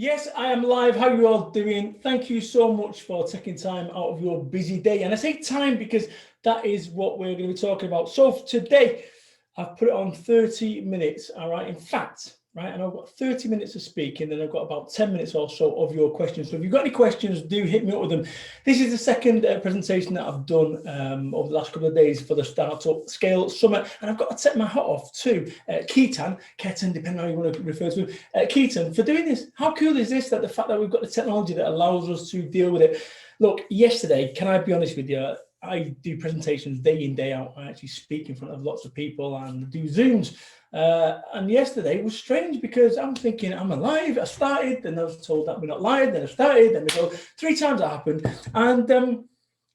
Yes, I am live. How are you all doing? Thank you so much for taking time out of your busy day. And I say time because that is what we're going to be talking about. So today, I've put it on 30 minutes. All right. In fact, right, and I've got 30 minutes of speaking, and I've got about 10 minutes or so of your questions. So if you've got any questions, do hit me up with them. This is the second presentation that I've done over the last couple of days for the Startup Scale Summit. And I've got to take my hat off to Keaton, depending on how you want to refer to him, Keaton, for doing this. How cool is this, that the fact that we've got the technology that allows us to deal with it? Look, yesterday, can I be honest with you? I do presentations day in, day out. I actually speak in front of lots of people and do Zooms. And yesterday was strange because I'm thinking I'm alive. I started, then I was told that we're not live. Then I started, then we go 3 times that happened. And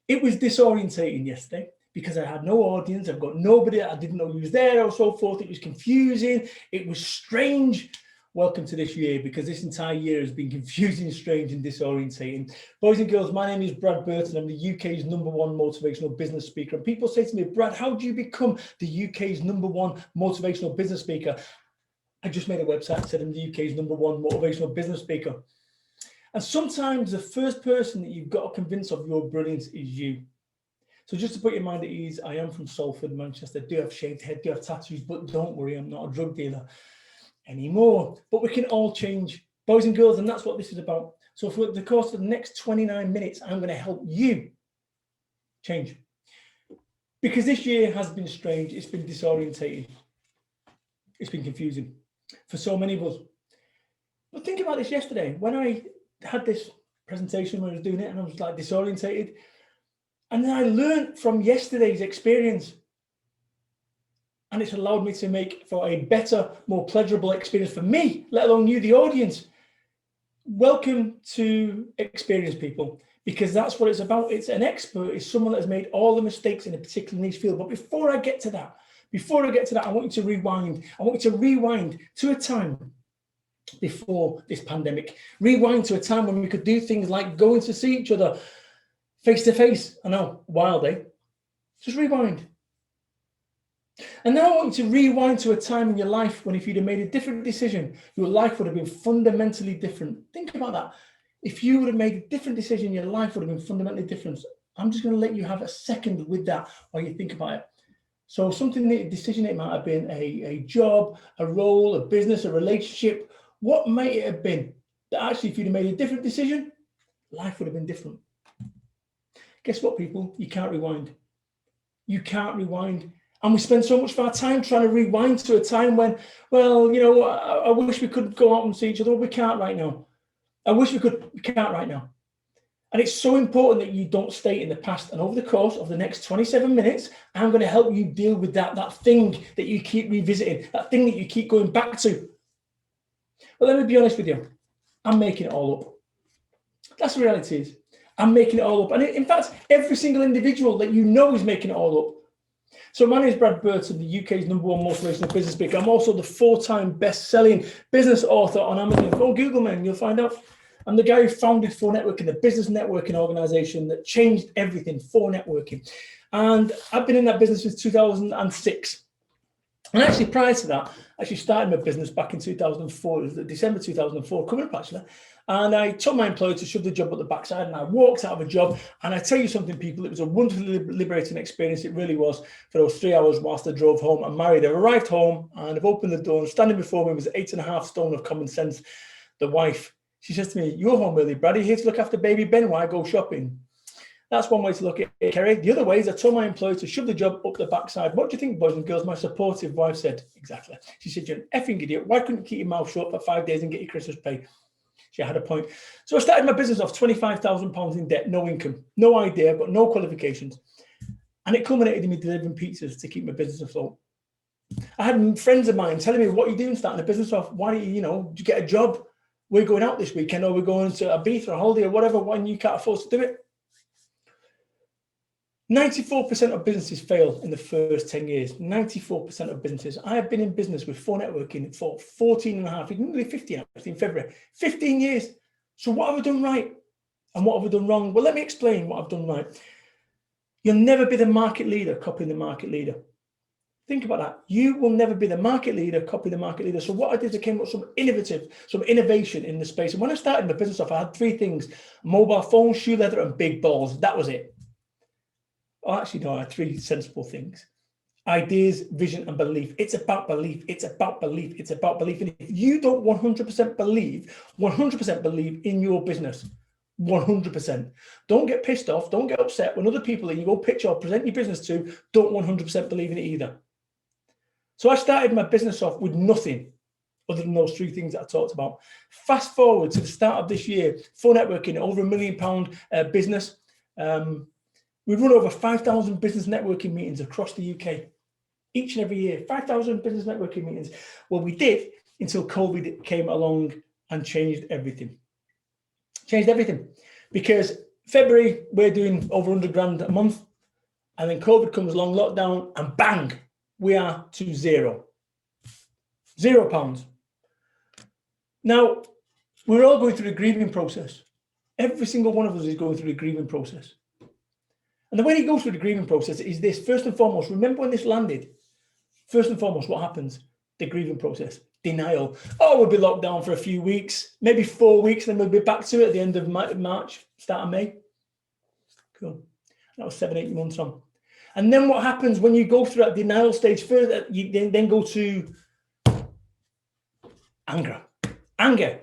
it was disorientating yesterday because I had no audience. I've got nobody. I didn't know who was there or so forth. It was confusing. It was strange. Welcome to this year, because this entire year has been confusing, strange and disorientating. Boys and girls, my name is Brad Burton. I'm the UK's #1 motivational business speaker. And people say to me, Brad, how do you become the UK's #1 motivational business speaker? I just made a website that said I'm the UK's #1 motivational business speaker. And sometimes the first person that you've got to convince of your brilliance is you. So just to put your mind at ease, I am from Salford, Manchester. Do have shaved head, do have tattoos, but don't worry, I'm not a drug dealer anymore. But we can all change, boys and girls, and that's what this is about. So for the course of the next 29 minutes, I'm going to help you change. Because this year has been strange, it's been disorientating, it's been confusing for so many of us. But think about this yesterday, when I had this presentation, when I was doing it, and I was like disorientated, and then I learned from yesterday's experience. And it's allowed me to make for a better, more pleasurable experience for me, let alone you, the audience. Welcome to experienced people, because that's what it's about. It's an expert, it's someone that has made all the mistakes in a particular niche field. But before I get to that, I want you to rewind. I want you to rewind to a time before this pandemic. Rewind to a time when we could do things like going to see each other face to face. I know, wild, eh? Just rewind. And now I want you to rewind to a time in your life when if you'd have made a different decision, your life would have been fundamentally different. Think about that. If you would have made a different decision, your life would have been fundamentally different. I'm just going to let you have a second with that while you think about it. So something, a decision, it might have been a job, a role, a business, a relationship. What might it have been that actually if you'd have made a different decision, life would have been different? Guess what, people? You can't rewind. You can't rewind. And we spend so much of our time trying to rewind to a time when, well, you know, I wish we could go out and see each other. We can't right now. I wish we could. We can't right now. And it's so important that you don't stay in the past. And over the course of the next 27 minutes, I'm going to help you deal with that thing that you keep revisiting, that thing that you keep going back to. But let me be honest with you. I'm making it all up. That's the reality is. I'm making it all up. And in fact, every single individual that you know is making it all up. So my name is Brad Burton, the UK's #1 motivational business speaker. I'm also the 4-time best-selling business author on Amazon. Go Google me and you'll find out. I'm the guy who founded 4Networking, the business networking organization that changed everything, 4Networking. And I've been in that business since 2006. And actually prior to that, I actually started my business back in 2004. It was December 2004, coming up actually. And I told my employer to shove the job at the backside, and I walked out of a job. And I tell you something, people, it was a wonderfully liberating experience. It really was, for those 3 hours whilst I drove home. I'm married. I arrived home and I've opened the door, and standing before me was 8.5 stone of common sense. The wife, she says to me, "You're home early, Brad. Are you here to look after baby Ben while I go shopping?" That's one way to look at it, Kerry. The other way is I told my employer to shove the job up the backside. What do you think, boys and girls? My supportive wife said, exactly. She said, "You're an effing idiot. Why couldn't you keep your mouth shut for 5 days and get your Christmas pay?" She had a point. So I started my business off £25,000 in debt, no income, no idea, but no qualifications. And it culminated in me delivering pizzas to keep my business afloat. I had friends of mine telling me, "What are you doing starting a business off? Why don't you get a job? We're going out this weekend, or we're going to Ibiza or a holiday or whatever, when you can't afford to do it." 94% of businesses fail in the first 10 years. 94% of businesses. I have been in business with 4Networking for 14 and a half, nearly 15 in February, 15 years. So what have I done right? And what have I done wrong? Well, let me explain what I've done right. You'll never be the market leader copying the market leader. Think about that. You will never be the market leader, copy the market leader. So what I did is I came up with some innovation in the space. And when I started my business off, I had 3 things: mobile phone, shoe leather, and big balls. That was it. Oh, actually, no, I had 3 sensible things: ideas, vision, and belief. It's about belief. It's about belief. It's about belief. And if you don't 100% believe in your business, 100%. Don't get pissed off. Don't get upset when other people that you go pitch or present your business to don't 100% believe in it either. So I started my business off with nothing other than those 3 things that I talked about. Fast forward to the start of this year, phone networking, over £1 million business. We run over 5,000 business networking meetings across the UK each and every year. 5,000 business networking meetings. Well, we did until COVID came along and changed everything. Because February, we're doing over 100 grand a month. And then COVID comes along, lockdown, and bang, we are to zero. £0. Now, we're all going through a grieving process. Every single one of us is going through a grieving process. And the way you go through the grieving process is this. First and foremost, remember when this landed? First and foremost, what happens? The grieving process. Denial. Oh, we'll be locked down for a few weeks, maybe 4 weeks, then we'll be back to it at the end of March, start of May. Cool. That was 7-8 months on. And then what happens when you go through that denial stage further? You then go to anger.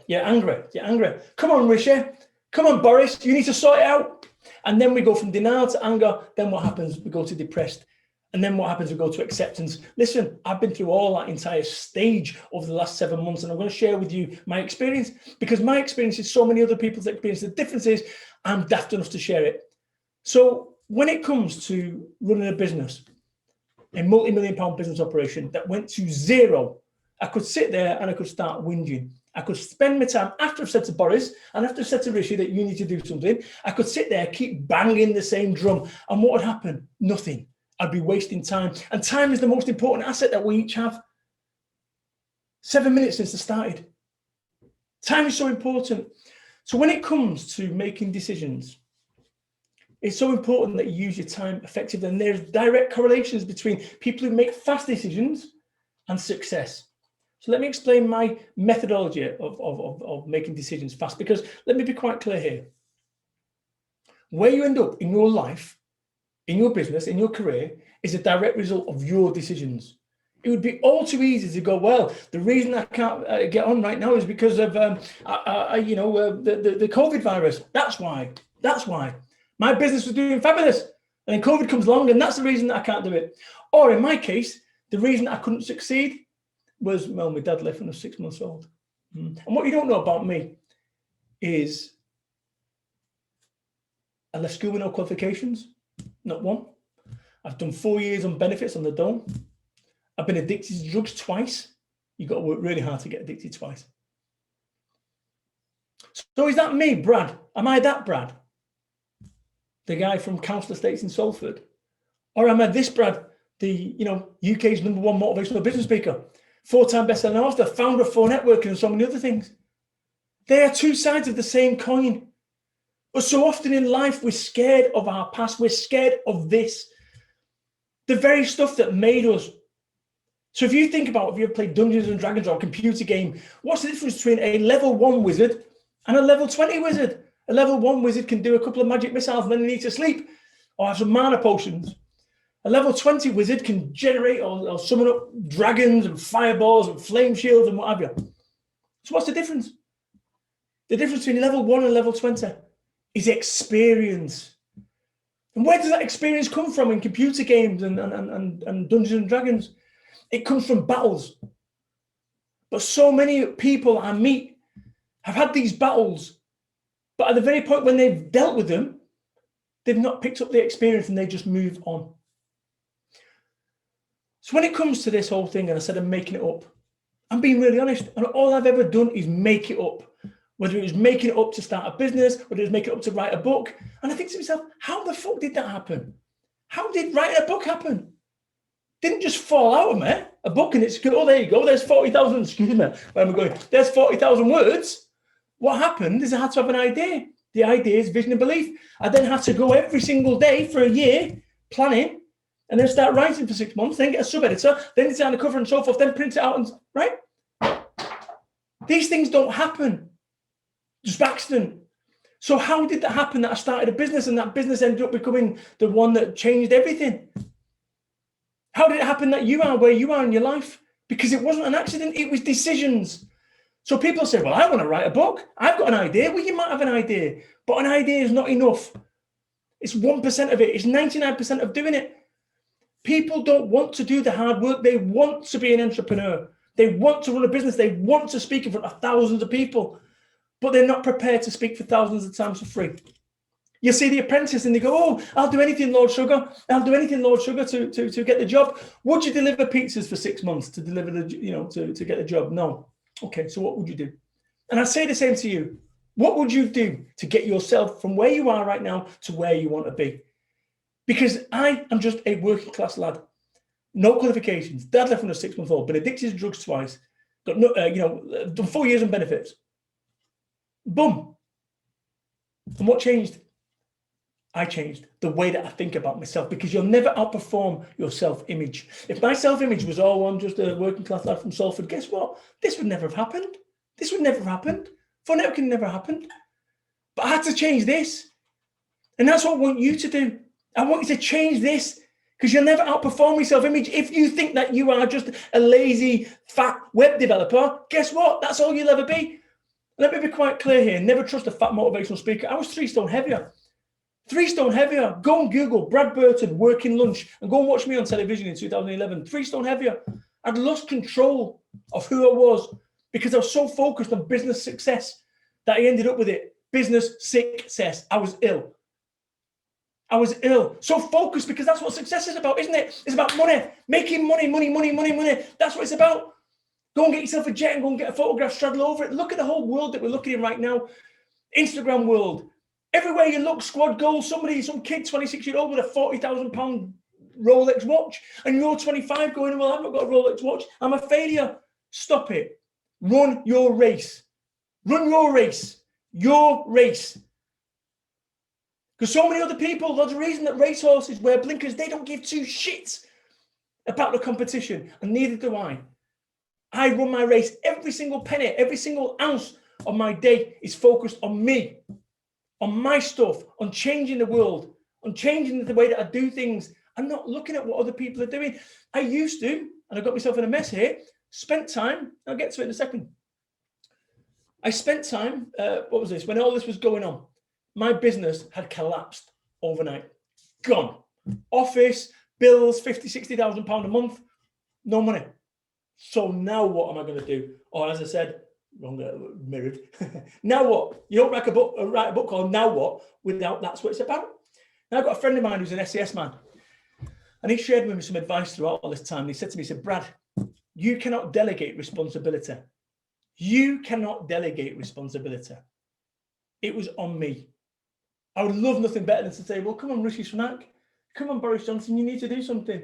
You're angry. Come on, Rishi. Come on, Boris. You need to sort it out. And then we go from denial to anger. Then what happens? We go to depressed. And then what happens? We go to acceptance. Listen, I've been through all that entire stage over the last 7 months, and I'm going to share with you my experience, because my experience is so many other people's experience. The difference is I'm daft enough to share it. So when it comes to running a business, a multi-million-pound business operation that went to zero, I could sit there and I could start whinging. I could spend my time, after I've said to Boris and after I've said to Rishi that you need to do something, I could sit there, keep banging the same drum. And what would happen? Nothing. I'd be wasting time. And time is the most important asset that we each have. 7 minutes since I started. Time is so important. So when it comes to making decisions, it's so important that you use your time effectively. And there's direct correlations between people who make fast decisions and success. So let me explain my methodology of making decisions fast, because let me be quite clear here. Where you end up in your life, in your business, in your career, is a direct result of your decisions. It would be all too easy to go, well, the reason I can't get on right now is because of the COVID virus. That's why. My business was doing fabulous, and then COVID comes along, and that's the reason that I can't do it. Or in my case, the reason I couldn't succeed was, well, my dad left when I was 6 months old. And what you don't know about me is I left school with no qualifications, not one. I've done 4 years on benefits on the dome. I've been addicted to drugs twice. You've got to work really hard to get addicted twice. So is that me, Brad? Am I that Brad? The guy from Council Estates in Salford? Or am I this Brad, the UK's #1 motivational business speaker, 4-time best-selling author, founder of 4 Networking, and so many other things? They are 2 sides of the same coin. But so often in life, we're scared of our past. We're scared of this, the very stuff that made us. So if you think about, if you ever played Dungeons and Dragons or a computer game, what's the difference between a level 1 wizard and a level 20 wizard? A level 1 wizard can do a couple of magic missiles and then they need to sleep or have some mana potions. A level 20 wizard can generate or summon up dragons and fireballs and flame shields and what have you. So what's the difference? The difference between level 1 and level 20 is experience. And where does that experience come from in computer games and Dungeons and Dragons? It comes from battles. But so many people I meet have had these battles, but at the very point when they've dealt with them, they've not picked up the experience and they just move on. So when it comes to this whole thing, and I said I'm making it up, I'm being really honest, and all I've ever done is make it up. Whether it was making it up to start a business, whether it was making it up to write a book. And I think to myself, how the fuck did that happen? How did writing a book happen? Didn't just fall out of me. A book and it's good. Oh, there you go. There's 40,000, excuse me, where am I going? There's 40,000 words. What happened is I had to have an idea. The idea is vision and belief. I then had to go every single day for a year planning and then start writing for 6 months, then get a sub-editor, then design the cover and so forth, then print it out, and right? These things don't happen just by accident. So how did that happen that I started a business and that business ended up becoming the one that changed everything? How did it happen that you are where you are in your life? Because it wasn't an accident, it was decisions. So people say, well, I want to write a book. I've got an idea. Well, you might have an idea, but an idea is not enough. It's 1% of it. It's 99% of doing it. People don't want to do the hard work. They want to be an entrepreneur. They want to run a business. They want to speak in front of thousands of people, but they're not prepared to speak for thousands of times for free. You see The Apprentice and they go, oh, I'll do anything, Lord Sugar. I'll do anything, Lord Sugar, to get the job. Would you deliver pizzas for 6 months to deliver the, to get the job? No. Okay, so what would you do? And I say the same to you. What would you do to get yourself from where you are right now to where you want to be? Because I am just a working class lad. No qualifications. Dad left when I was 6 months old. Been addicted to drugs twice. Got no, done 4 years on benefits. Boom. And what changed? I changed the way that I think about myself, because you'll never outperform your self-image. If my self-image was, oh, I'm just a working class lad from Salford, guess what? This would never have happened. This would never have happened. For networking never happened. But I had to change this. And that's what I want you to do. I want you to change this, because you'll never outperform your self-image. If you think that you are just a lazy, fat web developer, guess what? That's all you'll ever be. Let me be quite clear here. Never trust a fat motivational speaker. I was 3 stone heavier. 3 stone heavier. Go and Google Brad Burton working lunch and go and watch me on television in 2011. 3 stone heavier. I'd lost control of who I was because I was so focused on business success that I ended up with it. Business success. I was ill. I was ill. So focused, because that's what success is about, isn't it? It's about money. Making money, money, money, money, money. That's what it's about. Go and get yourself a jet and go and get a photograph, straddle over it. Look at the whole world that we're looking in right now. Instagram world. Everywhere you look, squad goals, some kid, 26-year-old with a £40,000 Rolex watch, and you're 25 going, well, I've not got a Rolex watch. I'm a failure. Stop it. Run your race. Run your race. Your race. Because so many other people, there's a reason that racehorses wear blinkers. They don't give 2 shits about the competition, and neither do I. I run my race. Every single penny, every single ounce of my day is focused on me, on my stuff, on changing the world, on changing the way that I do things. I'm not looking at what other people are doing. I used to, and I got myself in a mess here, spent time, I'll get to it in a second. I spent time, what was this? When all this was going on, my business had collapsed overnight. Gone. Office, bills, 50, 60,000 pounds a month, no money. So now what am I going to do? Or as I said, mirrored. Now what? You don't write a book called Now What without that's what it's about. Now I've got a friend of mine who's an SES man, and he shared with me some advice throughout all this time. He said to me, he said, Brad, you cannot delegate responsibility. You cannot delegate responsibility. It was on me. I would love nothing better than to say, well, come on, Rishi Sunak, come on, Boris Johnson, you need to do something.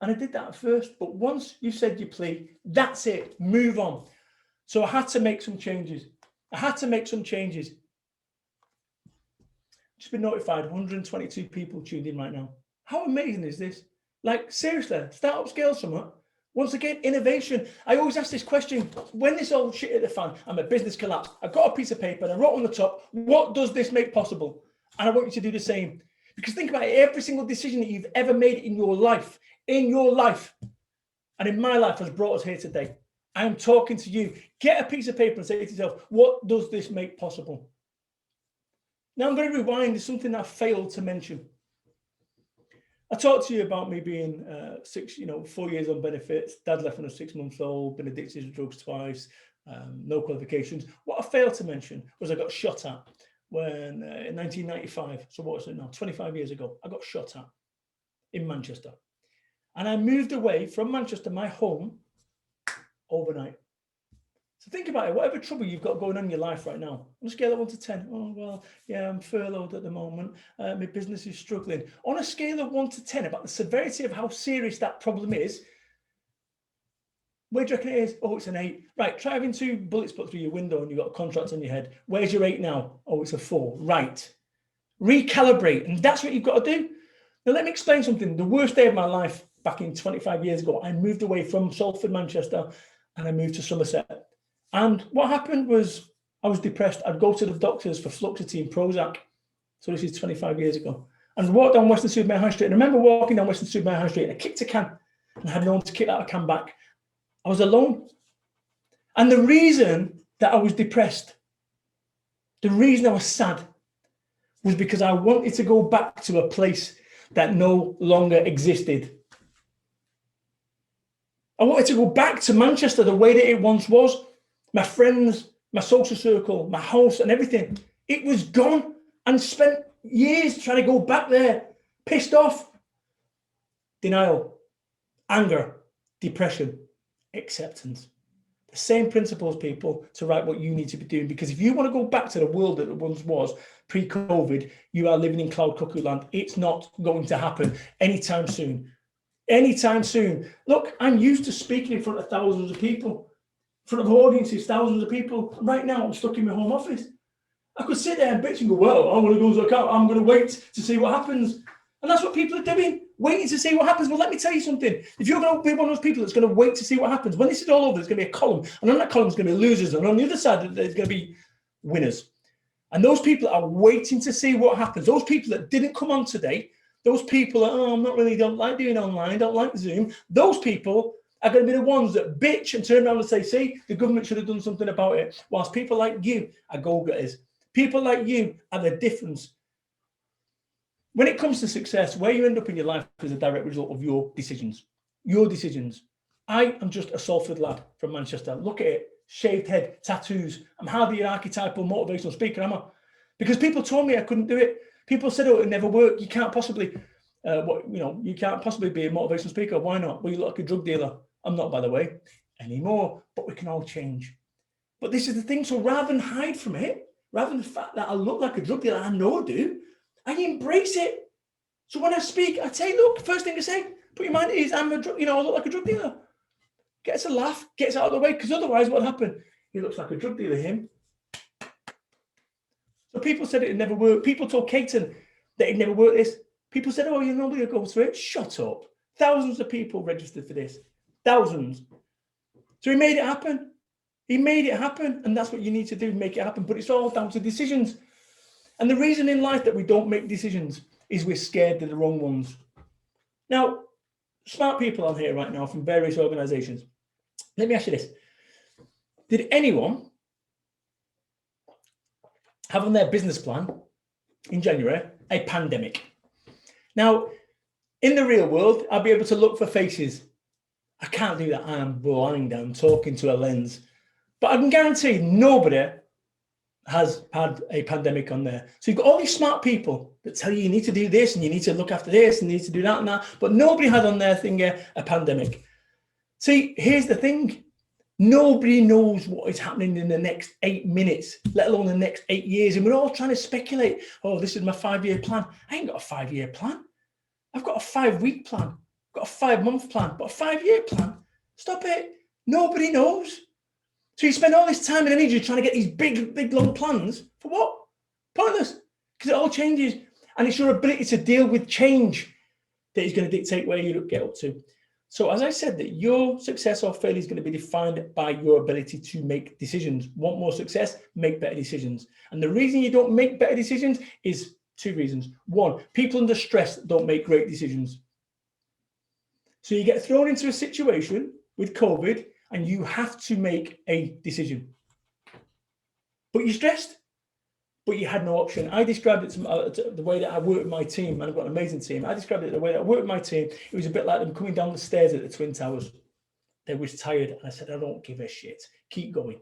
And I did that at first, but once you said your plea, that's it, move on. So I had to make some changes. Just been notified, 122 people tuned in right now. How amazing is this? Like, seriously, Startup Scale Summit. Once again, innovation. I always ask this question, when this all shit hit the fan, I'm a business collapse. I got a piece of paper and I wrote on the top, what does this make possible? And I want you to do the same. Because think about it, every single decision that you've ever made in your life, and in my life has brought us here today. I am talking to you. Get a piece of paper and say to yourself, what does this make possible? Now I'm going to rewind. There's something that I failed to mention. I talked to you about me being 4 years on benefits. Dad left when I was 6 months old, been addicted to drugs twice, no qualifications. What I failed to mention was I got shot at when in 1995. So what was it now? 25 years ago, I got shot at in Manchester. And I moved away from Manchester, my home, overnight. So think about it, whatever trouble you've got going on in your life right now, on a scale of 1 to 10, oh, well, yeah, I'm furloughed at the moment, my business is struggling. On a scale of 1 to 10, about the severity of how serious that problem is, where do you reckon it is? Oh, it's an 8. Right, try having 2 bullets put through your window and you've got a contract on your head. Where's your 8 now? Oh, it's a 4. Right. Recalibrate, and that's what you've got to do. Now, let me explain something. The worst day of my life back in 25 years ago, I moved away from Salford, Manchester, and I moved to Somerset. And what happened was I was depressed. I'd go to the doctors for Fluoxetine, Prozac. So this is 25 years ago. And walked down Weston-super-Mare High Street. And I remember walking down Weston-super-Mare High Street and I kicked a can and I had no one to kick that can back. I was alone. And the reason that I was depressed, the reason I was sad, was because I wanted to go back to a place that no longer existed. I wanted to go back to Manchester the way that it once was. My friends, my social circle, my house and everything. It was gone, and spent years trying to go back there, pissed off. Denial, anger, depression, acceptance. The same principles, people, to write what you need to be doing. Because if you want to go back to the world that it once was pre-COVID, you are living in cloud cuckoo land. It's not going to happen anytime soon. Anytime soon. Look, I'm used to speaking in front of thousands of people, in front of audiences, thousands of people. Right now, I'm stuck in my home office. I could sit there and bitch and go, well, I'm going to go to account. I'm going to wait to see what happens. And that's what people are doing, waiting to see what happens. Well, let me tell you something. If you're going to be one of those people that's going to wait to see what happens, when this is all over, there's going to be a column. And on that column is going to be losers. And on the other side, there's going to be winners. And those people are waiting to see what happens. Those people that didn't come on today, those people that, oh, don't like doing online, don't like Zoom. Those people are going to be the ones that bitch and turn around and say, see, the government should have done something about it. Whilst people like you are go-getters. People like you are the difference. When it comes to success, where you end up in your life is a direct result of your decisions. Your decisions. I am just a Salford lad from Manchester. Look at it. Shaved head, tattoos. I'm hardly an archetypal motivational speaker, am I? Because people told me I couldn't do it. People said, oh, it never work. You can't possibly, you can't possibly be a motivational speaker. Why not? Well, you look like a drug dealer. I'm not, by the way, anymore. But we can all change. But this is the thing. So rather than hide from it, rather than the fact that I look like a drug dealer, I know I do, I embrace it. So when I speak, I say, look, first thing I say, put your mind at ease, I look like a drug dealer. Gets a laugh, gets out of the way, because otherwise what happened? He looks like a drug dealer, him. So people said it would never work. People told Caton that it never worked this. People said, oh, nobody will go through it. Shut up. Thousands of people registered for this. Thousands. So he made it happen. He made it happen. And that's what you need to do, make it happen. But it's all down to decisions. And the reason in life that we don't make decisions is we're scared they're the wrong ones. Now, smart people on here right now from various organizations. Let me ask you this. Did anyone have on their business plan in January a pandemic? Now, in the real world, I'll be able to look for faces. I can't do that. I am blind. I'm talking to a lens. But I can guarantee nobody has had a pandemic on there. So you've got all these smart people that tell you need to do this and you need to look after this and you need to do that and that, but nobody had on their thing a pandemic. See, here's the thing. Nobody knows what is happening in the next 8 minutes, let alone the next 8 years. And we're all trying to speculate. Oh, this is my 5-year plan. I ain't got a 5-year plan. I've got a 5-week plan. I've got a 5-month plan, but a 5-year plan. Stop it. Nobody knows. So you spend all this time and energy trying to get these big, long plans for what? Pointless, because it all changes. And it's your ability to deal with change that is going to dictate where you get up to. So as I said, that your success or failure is going to be defined by your ability to make decisions. Want more success? Make better decisions. And the reason you don't make better decisions is 2 reasons. 1, people under stress don't make great decisions. So you get thrown into a situation with COVID and you have to make a decision. But you're stressed, but you had no option. I described it to the way that I work with my team, and I've got an amazing team. I described it the way that I work with my team. It was a bit like them coming down the stairs at the Twin Towers. They was tired, and I said, I don't give a shit. Keep going.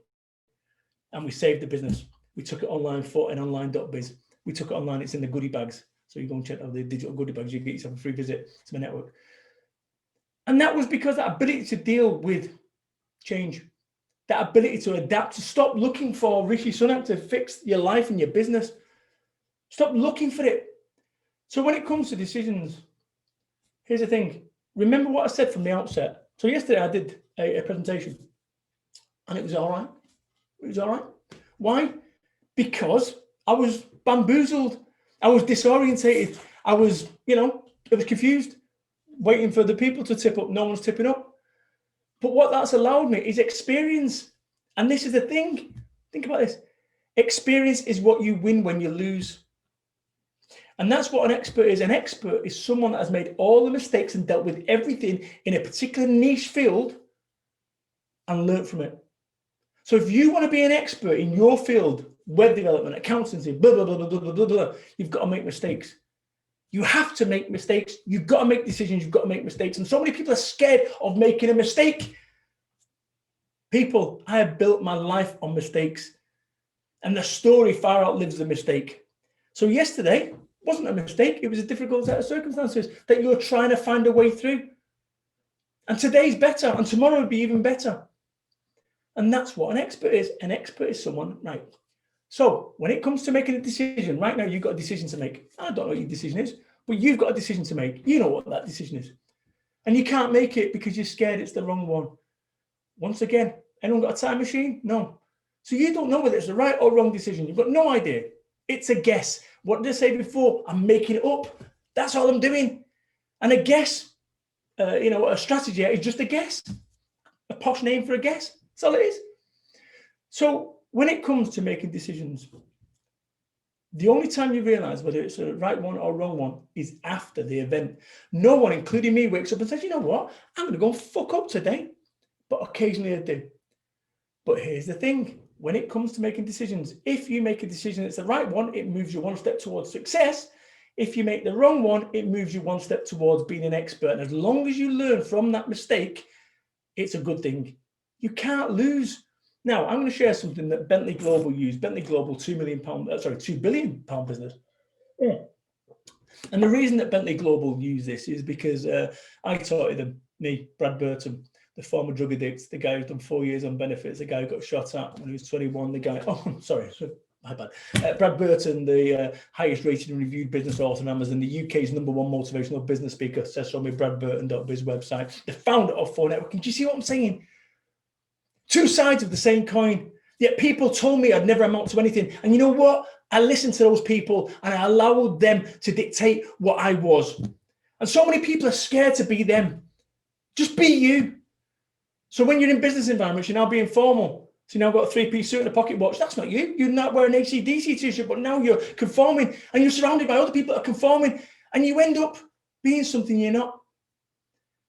And we saved the business. We took it online for an online.biz. We took it online. It's in the goodie bags. So you go and check out the digital goodie bags. You get yourself a free visit to my network. And that was because that ability to deal with change, that ability to adapt, to stop looking for Rishi Sunak to fix your life and your business. Stop looking for it. So when it comes to decisions, here's the thing. Remember what I said from the outset. So yesterday I did a presentation and it was all right. It was all right. Why? Because I was bamboozled. I was disorientated. I was, It was confused, waiting for the people to tip up. No one's tipping up. But what that's allowed me is experience. And this is the thing. Think about this. Experience is what you win when you lose. And that's what an expert is. An expert is someone that has made all the mistakes and dealt with everything in a particular niche field and learned from it. So if you want to be an expert in your field, web development, accountancy, blah, blah, blah, blah, blah, blah, blah, you've got to make mistakes. You have to make mistakes. You've got to make decisions. You've got to make mistakes. And so many people are scared of making a mistake. People, I have built my life on mistakes. And the story far outlives the mistake. So yesterday wasn't a mistake. It was a difficult set of circumstances that you're trying to find a way through. And today's better. And tomorrow will be even better. And that's what an expert is. An expert is someone, right? So when it comes to making a decision, right now you've got a decision to make. I don't know what your decision is, but you've got a decision to make. You know what that decision is. And you can't make it because you're scared it's the wrong one. Once again, anyone got a time machine? No. So you don't know whether it's the right or wrong decision. You've got no idea. It's a guess. What did I say before? I'm making it up. That's all I'm doing. And a guess, a strategy is just a guess. A posh name for a guess. That's all it is. So when it comes to making decisions, the only time you realize whether it's a right one or wrong one is after the event. No one, including me, wakes up and says, you know what? I'm going to go and fuck up today. But occasionally I do. But here's the thing. When it comes to making decisions, if you make a decision that's the right one, it moves you one step towards success. If you make the wrong one, it moves you one step towards being an expert. And as long as you learn from that mistake, it's a good thing. You can't lose. Now, I'm going to share something that Bentley Global used. Bentley Global, £2 billion business. Yeah. And the reason that Bentley Global used this is because I taught them, Brad Burton, the former drug addict, the guy who's done 4 years on benefits, the guy who got shot at when he was 21, the guy, my bad. Brad Burton, the highest rated and reviewed business author on Amazon, the UK's #1 motivational business speaker, says so on my bradburton.biz website, the founder of 4 Networking. Do you see what I'm saying? Two sides of the same coin. Yet people told me I'd never amount to anything. And you know what? I listened to those people and I allowed them to dictate what I was. And so many people are scared to be them. Just be you. So when you're in business environments, you're now being formal. So you've now got a 3-piece suit and a pocket watch. That's not you. You're not wearing an AC/DC t-shirt, but now you're conforming and you're surrounded by other people that are conforming and you end up being something you're not.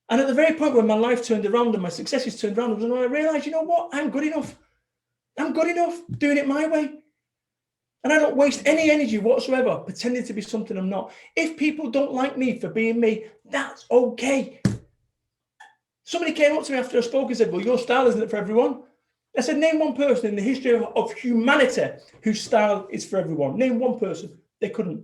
And at the very point when my life turned around and my successes turned around, was when I realized, you know what? I'm good enough. I'm good enough doing it my way. And I don't waste any energy whatsoever pretending to be something I'm not. If people don't like me for being me, that's okay. Somebody came up to me after I spoke and said, well, your style isn't for everyone. I said, name one person in the history of humanity whose style is for everyone. Name one person. They couldn't.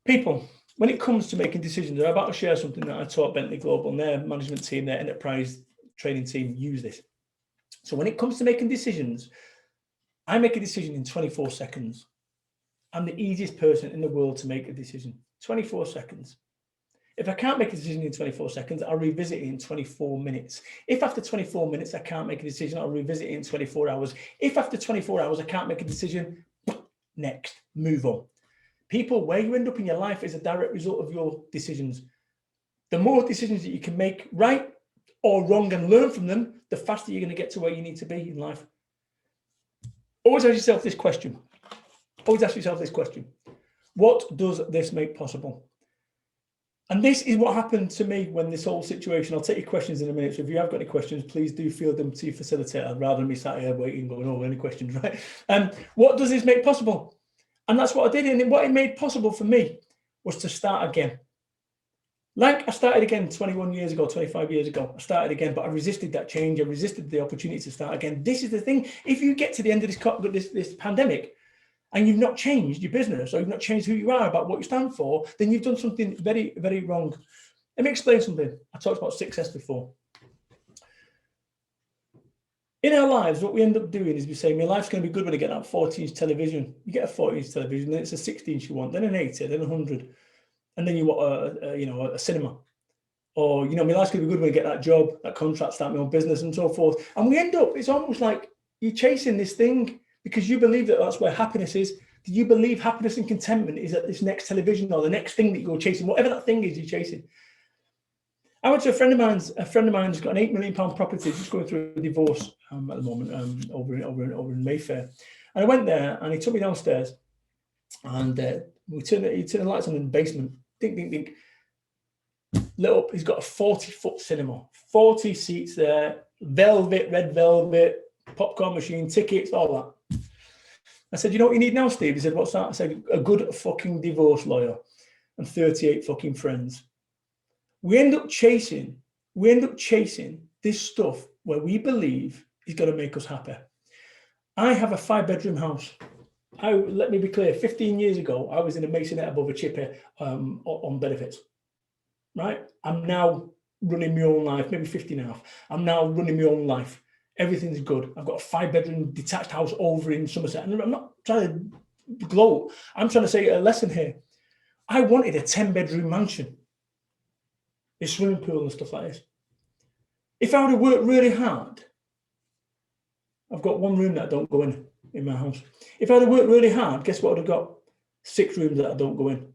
People, when it comes to making decisions, I'm about to share something that I taught Bentley Global and their management team, their enterprise training team use this. So when it comes to making decisions, I make a decision in 24 seconds. I'm the easiest person in the world to make a decision. 24 seconds. If I can't make a decision in 24 seconds, I'll revisit it in 24 minutes. If after 24 minutes I can't make a decision, I'll revisit it in 24 hours. If after 24 hours I can't make a decision, next, move on. People, where you end up in your life is a direct result of your decisions. The more decisions that you can make right or wrong and learn from them, the faster you're going to get to where you need to be in life. Always ask yourself this question. Always ask yourself this question. What does this make possible? And this is what happened to me when this whole situation, I'll take your questions in a minute. So if you have got any questions, please do field them to your facilitator rather than me sat here waiting, going, oh, any questions, right? What does this make possible? And that's what I did. And what it made possible for me was to start again. Like I started again 21 years ago, 25 years ago, I started again, but I resisted that change. I resisted the opportunity to start again. This is the thing. If you get to the end of this pandemic and you've not changed your business or you've not changed who you are about what you stand for, then you've done something very, very wrong. Let me explain something. I talked about success before. In our lives, what we end up doing is we say, my life's going to be good when I get that 40-inch television. You get a 40-inch television, then it's a 60-inch you want, then an 80, then 100. And then you want a cinema. Or, my life's going to be good when I get that job, that contract, start my own business and so forth. And we end up, it's almost like you're chasing this thing because you believe that that's where happiness is. Do you believe happiness and contentment is at this next television or the next thing that you're chasing, whatever that thing is you're chasing? I went to a friend of mine's who's got an £8 million property, just going through a divorce at the moment, over in Mayfair. And I went there and he took me downstairs and he turned the lights on in the basement. Ding, ding, ding. Lit up. He's got a 40-foot cinema, 40 seats there, velvet, red velvet, popcorn machine, tickets, all that. I said, you know what you need now, Steve? He said, what's that? I said, a good fucking divorce lawyer and 38 fucking friends. We end up chasing this stuff where we believe is going to make us happy. I have a 5-bedroom house. Let me be clear, 15 years ago, I was in a masonette above a chippy on benefits. Right? I'm now running my own life, maybe 50 now. I'm now running my own life. Everything's good. I've got a 5-bedroom detached house over in Somerset. And I'm not trying to gloat. I'm trying to say a lesson here. I wanted a 10-bedroom mansion. A swimming pool and stuff like this. If I would have worked really hard, I've got 1 room that I don't go in my house. If I would have worked really hard, guess what I'd have got? 6 rooms that I don't go in.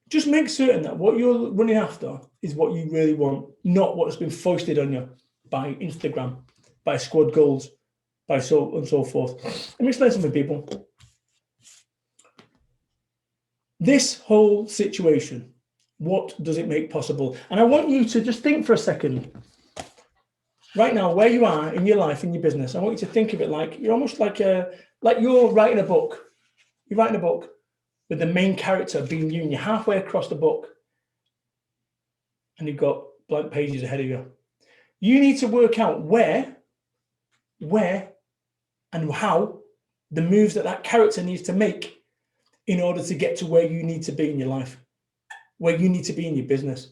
Just make certain that what you're running after is what you really want, not what's been foisted on you by Instagram, by squad goals, by so and so forth. Let me explain something, people. This whole situation, what does it make possible? And I want you to just think for a second, right now, where you are in your life, in your business. I want you to think of it like you're almost like you're writing a book. You're writing a book with the main character being you, and you're halfway across the book, and you've got blank pages ahead of you. You need to work out where, and how the moves that character needs to make in order to get to where you need to be in your life, where you need to be in your business.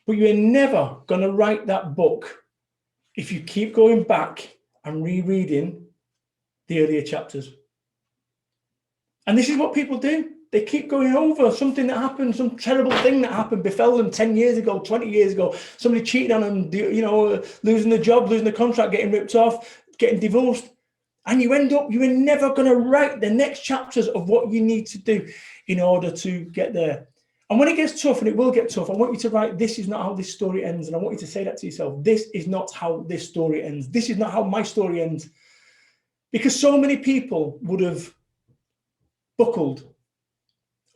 But you're never going to write that book if you keep going back and rereading the earlier chapters. And this is what people do. They keep going over something that happened, some terrible thing that happened, befell them 10 years ago, 20 years ago. Somebody cheated on them, losing the job, losing the contract, getting ripped off, getting divorced. And you are never going to write the next chapters of what you need to do in order to get there. And when it gets tough, and it will get tough, I want you to write, this is not how this story ends. And I want you to say that to yourself. This is not how this story ends. This is not how my story ends. Because so many people would have buckled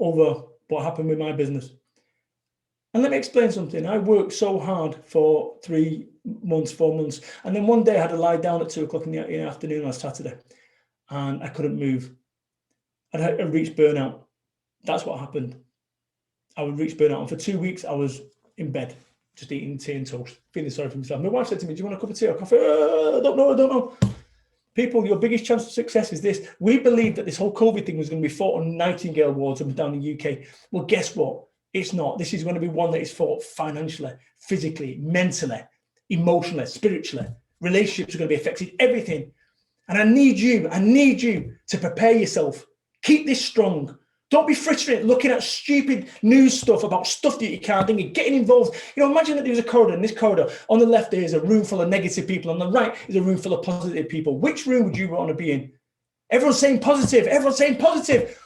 over what happened with my business. And let me explain something. I worked so hard for 3 months, 4 months. And then one day I had to lie down at 2 o'clock in the afternoon on Saturday. And I couldn't move. I reached burnout. That's what happened. I would reach burnout. And for 2 weeks, I was in bed, just eating tea and toast, feeling sorry for myself. My wife said to me, do you want a cup of tea or coffee? I don't know. People, your biggest chance of success is this. We believed that this whole COVID thing was going to be fought on Nightingale Awards up and down the UK. Well, guess what? It's not. This is going to be one that is fought financially, physically, mentally, emotionally, spiritually. Relationships are going to be affected, everything. And I need you to prepare yourself. Keep this strong. Don't be frustrated looking at stupid news stuff about stuff that you can't think of, getting involved. Imagine that there's a corridor. In this corridor, on the left, there is a room full of negative people. On the right is a room full of positive people. Which room would you want to be in? Everyone's saying positive.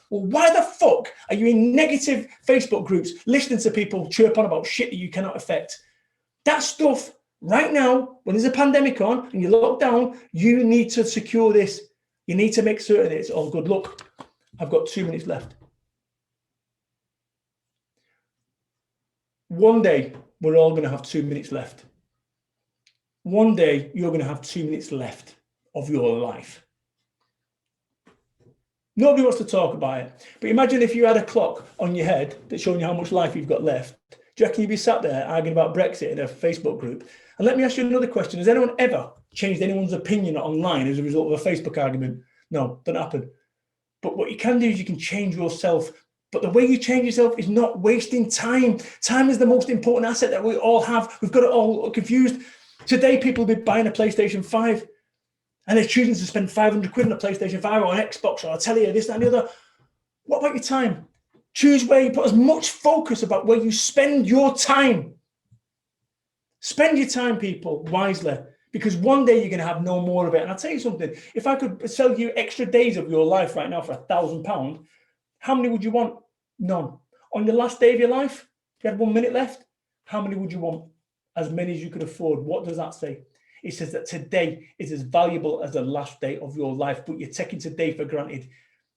Well, why the fuck are you in negative Facebook groups listening to people chirp on about shit that you cannot affect? That stuff, right now, when there's a pandemic on and you're locked down, you need to secure this. You need to make certain it's all good. Look, I've got 2 minutes left. One day, we're all going to have 2 minutes left. One day, you're going to have 2 minutes left of your life. Nobody wants to talk about it. But imagine if you had a clock on your head that's showing you how much life you've got left. Do you reckon you'd be sat there arguing about Brexit in a Facebook group? And let me ask you another question. Has anyone ever changed anyone's opinion online as a result of a Facebook argument? No, doesn't happen. But what you can do is you can change yourself. But the way you change yourself is not wasting time. Time is the most important asset that we all have. We've got it all confused. Today, people will be buying a PlayStation 5 and they're choosing to spend 500 quid on a PlayStation 5 or an Xbox or a telly or this, that, and the other. What about your time? Choose where you put as much focus about where you spend your time. Spend your time, people, wisely. because one day you're going to have no more of it. And I'll tell you something, if I could sell you extra days of your life right now for £1,000, how many would you want? None. On the last day of your life, if you had 1 minute left, how many would you want? As many as you could afford. What does that say? It says that today is as valuable as the last day of your life, but you're taking today for granted.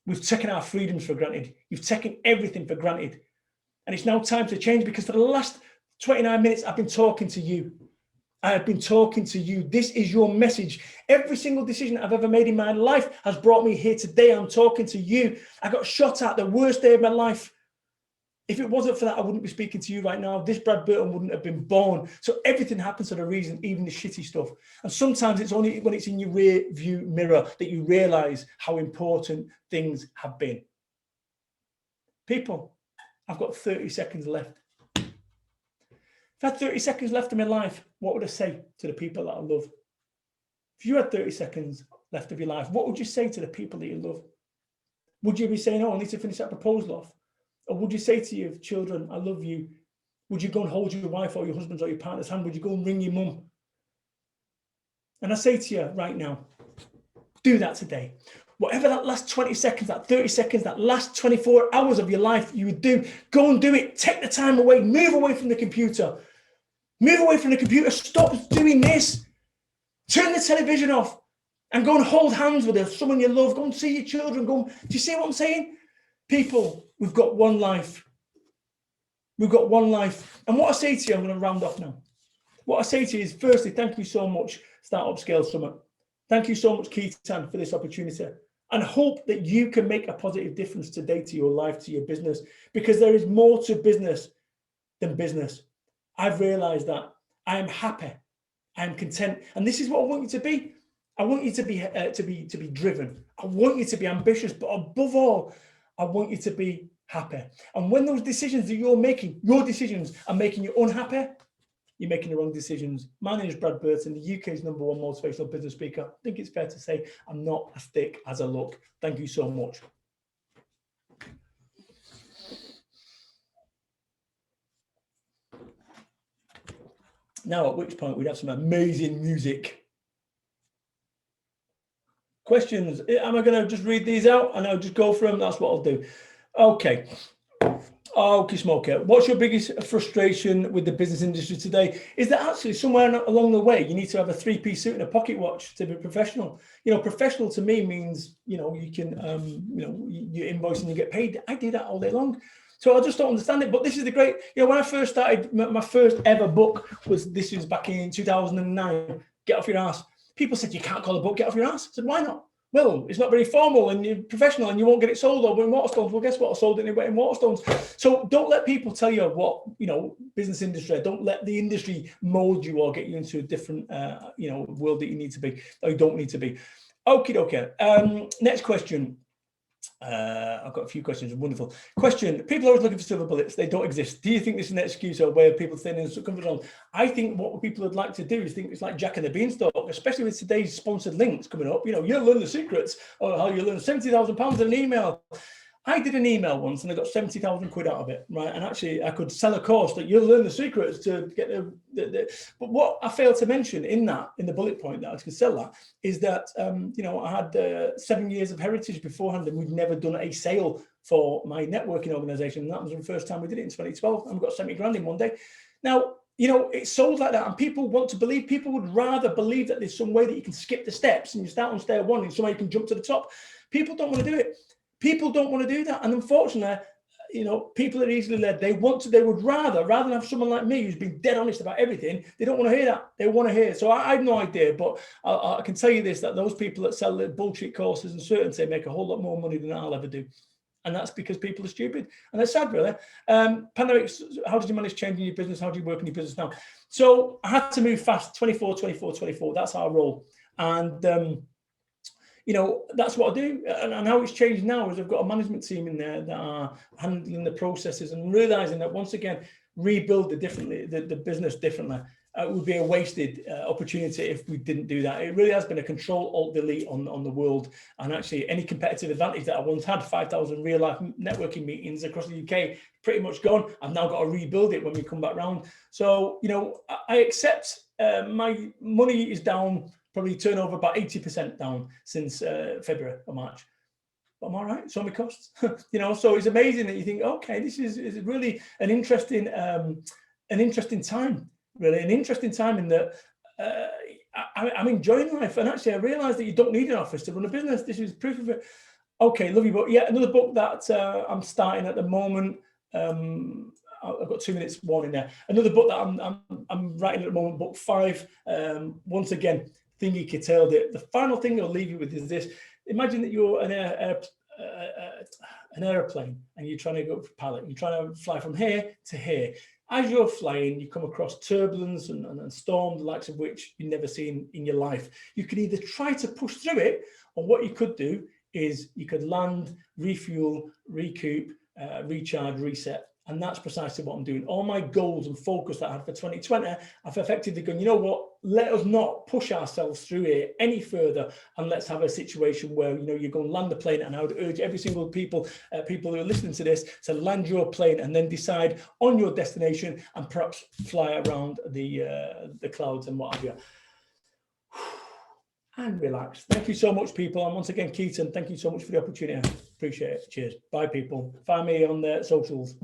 We've taken our freedoms for granted. You've taken everything for granted. And it's now time to change, because for the last 29 minutes, I've been talking to you. I have been talking to you. This is your message. Every single decision I've ever made in my life has brought me here today. I'm talking to you. I got shot at the worst day of my life. If it wasn't for that, I wouldn't be speaking to you right now. This Brad Burton wouldn't have been born. So everything happens for a reason, even the shitty stuff. And sometimes it's only when it's in your rear view mirror that you realize how important things have been. People, I've got 30 seconds left. If I had 30 seconds left in my life, what would I say to the people that I love? If you had 30 seconds left of your life, what would you say to the people that you love? Would you be saying, oh, I need to finish that proposal off? Or would you say to your children, I love you? Would you go and hold your wife or your husband's or your partner's hand? Would you go and ring your mum? And I say to you right now, do that today. Whatever that last 20 seconds, that 30 seconds, that last 24 hours of your life you would do, go and do it. Take the time away. Move away from the computer. Move away from the computer. Stop doing this. Turn the television off and go and hold hands with someone you love. Go and see your children. Do you see what I'm saying? People, we've got one life. We've got one life. And what I say to you, I'm going to round off now. What I say to you is, firstly, thank you so much, Startup Scale Summit. Thank you so much, Keaton, for this opportunity. And hope that you can make a positive difference today to your life, to your business, because there is more to business than business. I've realized that. I am happy. I am content. And this is what I want you to be. I want you to be driven. I want you to be ambitious, but above all, I want you to be happy. And when those decisions that you're making, your decisions are making you unhappy, you're making the wrong decisions. My name is Brad Burton, the UK's #1 motivational business speaker. I think it's fair to say I'm not as thick as I look. Thank you so much. Now, at which point we'd have some amazing music. Questions? Am I going to just read these out and I'll just go for them? That's what I'll do. Okay. Okay, Smoker. What's your biggest frustration with the business industry today? Is that actually somewhere along the way you need to have a 3-piece suit and a pocket watch to be professional? You know, professional to me means, you know, you can, you invoice and you get paid. I do that all day long. So I just don't understand it. But this is the great, you know, when I first started, my first ever book was back in 2009, Get Off Your Ass. People said, you can't call a book Get Off Your Ass. I said, why not? Well, it's not very formal and you're professional and you won't get it sold over in Waterstones. Well, guess what? I sold it in Waterstones. So don't let people tell you what, you know, business industry, don't let the industry mold you or get you into a different, world that you need to be, or you don't need to be. Okie dokie. Next question. I've got a few questions. Wonderful question. People are always looking for silver bullets. They don't exist. Do you think this is an excuse or a way of people staying in the comfort zone? I think what people would like to do is think it's like Jack and the Beanstalk, especially with today's sponsored links coming up. You know, you'll learn the secrets or how you learn £70,000 in an email. I did an email once and I got 70,000 quid out of it, right? And actually I could sell a course that you'll learn the secrets to get but what I failed to mention in the bullet point that I could sell that is that, I had 7 years of heritage beforehand and we'd never done a sale for my networking organization. And that was the first time we did it in 2012 and we got 70 grand in one day. Now, you know, it's sold like that and people want to believe, people would rather believe that there's some way that you can skip the steps and you start on stair one and some way you can jump to the top. People don't want to do it. People don't want to do that. And unfortunately, you know, people are easily led. They would rather than have someone like me who's been dead honest about everything. They don't want to hear that. They want to hear it. So I have no idea, but I can tell you this, that those people that sell the bullshit courses and certainty make a whole lot more money than I'll ever do. And that's because people are stupid. And that's sad, really. Pandemic, how did you manage changing your business? How do you work in your business now? So I had to move fast, 24. That's how I roll. And, that's what I do. And how it's changed now is I've got a management team in there that are handling the processes and realizing that once again, rebuild the business differently. It would be a wasted opportunity if we didn't do that. It really has been a Control-Alt-Delete on the world. And actually any competitive advantage that I once had, 5,000 real life networking meetings across the UK, pretty much gone. I've now got to rebuild it when we come back round. So, I accept my money is down, probably turnover about 80% down since February or March. But I'm all right. So my costs, you know. So it's amazing that you think, okay, this is really an interesting time, really an interesting time in that I'm enjoying life. And actually, I realised that you don't need an office to run a business. This is proof of it. Okay, lovely book. Yeah, another book that I'm starting at the moment. I've got 2 minutes warning there. Another book that I'm writing at the moment, book 5. Once again, thingy curtailed it. The final thing I'll leave you with is this. Imagine that you're an airplane and you're trying to go for pilot. You're trying to fly from here to here. As you're flying, you come across turbulence and storm, the likes of which you've never seen in your life. You could either try to push through it, or what you could do is you could land, refuel, recoup, recharge, reset. And that's precisely what I'm doing. All my goals and focus that I had for 2020, I've effectively gone, you know what, let us not push ourselves through here any further, and let's have a situation where, you know, you go and land the plane. And I would urge every single people who are listening to this to land your plane and then decide on your destination and perhaps fly around the clouds and what have you. And relax. Thank you so much, people. And once again, Keaton, thank you so much for the opportunity. Appreciate it. Cheers. Bye, people. Find me on the socials.